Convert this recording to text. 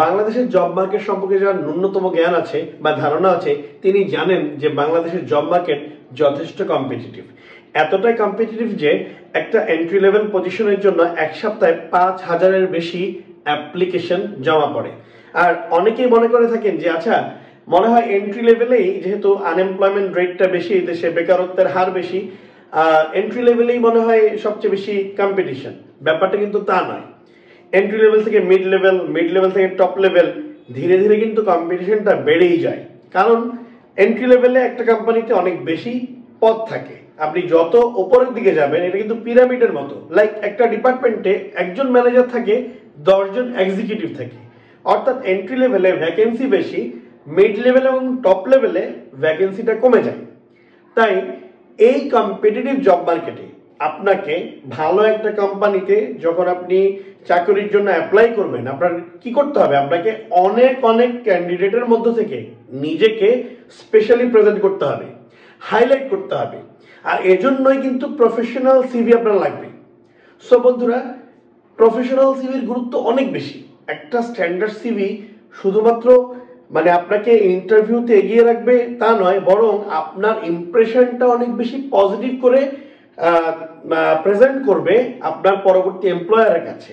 বাংলাদেশের job market সম্পর্কে যার ন্যূনতম জ্ঞান আছে বা ধারণা আছে তিনি জানেন যে বাংলাদেশের জব মার্কেট যথেষ্ট কম্পিটিটিভ। এতটাই কম্পিটিটিভ যে একটা এন্ট্রি লেভেল পজিশনের জন্য এক সপ্তাহে 5,000-এর বেশি অ্যাপ্লিকেশন জমা পড়ে। আর অনেকেই মনে করে থাকেন যে আচ্ছা মনে হয় এন্ট্রি লেভেলেই যেহেতু আনএমপ্লয়মেন্ট রেটটা বেশি, দেশে বেকারত্বের হার বেশি, এন্ট্রি লেভেলেই মনে হয় সবচেয়ে বেশি কম্পিটিশন। ব্যাপারটা কিন্তু তা নয়। এন্ট্রি লেভেল থেকে মিড লেভেল থেকে টপ লেভেল ধীরে ধীরে কিন্তু কম্পিটিশনটা বেড়েই যায়। কারণ এন্ট্রি লেভেলে একটা কোম্পানিতে অনেক বেশি পদ থাকে। আপনি যত উপরের দিকে যাবেন এটা কিন্তু পিরামিডের মতো। লাইক একটা ডিপার্টমেন্টে একজন ম্যানেজার থাকে, 10 জন এক্সিকিউটিভ থাকে। অর্থাৎ এন্ট্রি লেভেলে ভ্যাকেন্সি বেশি, মিড লেভেল এবং টপ লেভেলে ভ্যাকেন্সিটা কমে যায়। তাই এই কম্পিটিটিভ জব মার্কেটে আপনাকে ভালো একটা কোম্পানিতে যখন আপনি চাকরির জন্য অ্যাপ্লাই করবেন, আপনার কি করতে হবে? আপনাকে অনেক অনেক ক্যান্ডিডেটের মধ্য থেকে নিজেকে স্পেশালি প্রেজেন্ট করতে হবে, হাইলাইট করতে হবে। আর এজন্যই কিন্তু প্রফেশনাল সিভি আপনার লাগবে। সো বন্ধুরা, প্রফেশনাল সিভির গুরুত্ব অনেক বেশি। একটা স্ট্যান্ডার্ড সিভি শুধুমাত্র মানে আপনাকে ইন্টারভিউতে এগিয়ে রাখবে তা নয়, বরং আপনার ইমপ্রেশনটা অনেক বেশি পজিটিভ করে প্রেজেন্ট করবে আপনার পরবর্তী এমপ্লয়ারের কাছে।